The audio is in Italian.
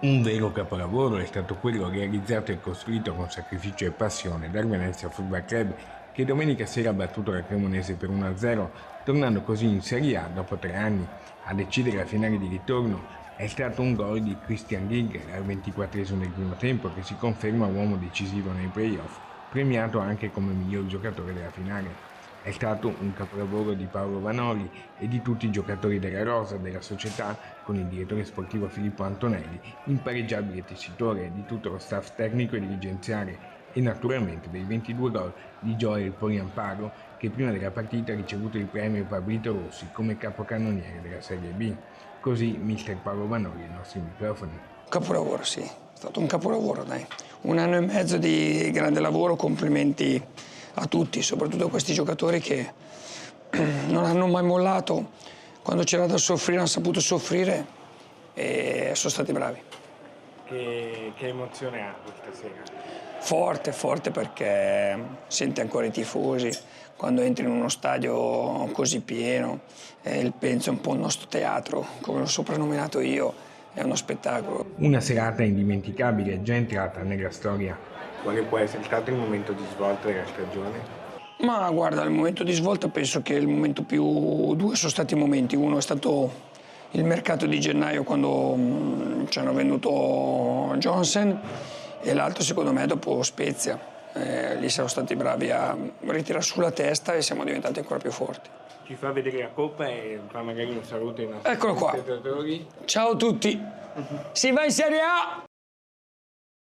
Un vero capolavoro è stato quello realizzato e costruito con sacrificio e passione dal Venezia Football Club, che domenica sera ha battuto la Cremonese per 1-0, tornando così in Serie A dopo 3 anni. A decidere la finale di ritorno è stato un gol di Christian Gig al 24esimo del primo tempo, che si conferma uomo decisivo nei playoff, premiato anche come miglior giocatore della finale. È stato un capolavoro di Paolo Vanoli e di tutti i giocatori della rosa della società, con il direttore sportivo Filippo Antonelli, impareggiabile tessitore, di tutto lo staff tecnico e dirigenziale e naturalmente dei 22 gol di Joel Poliamparo, che prima della partita ha ricevuto il premio Pablito Rossi come capocannoniere della Serie B. Così mister Paolo Vanoli ai nostri microfoni. Capolavoro, sì, è stato un capolavoro, dai. 1 anno e mezzo di grande lavoro, complimenti a tutti, soprattutto a questi giocatori che non hanno mai mollato, quando c'era da soffrire hanno saputo soffrire e sono stati bravi. Che emozione ha questa sera? Forte, forte perché senti ancora i tifosi, quando entri in uno stadio così pieno, penso è un po' il nostro teatro, come l'ho soprannominato io, è uno spettacolo. Una serata indimenticabile, già entrata nella storia. Quale può essere stato il momento di svolta della stagione? Ma guarda, il momento di svolta penso che il momento più... Due sono stati i momenti. Uno è stato il mercato di gennaio quando ci hanno venduto Johnson e l'altro secondo me dopo Spezia. Lì siamo stati bravi a ritirare su la testa e siamo diventati ancora più forti. Ci fa vedere la coppa e fa magari un saluto ai nostri Eccolo qua. spettatori. Ciao a tutti. Si va in Serie A!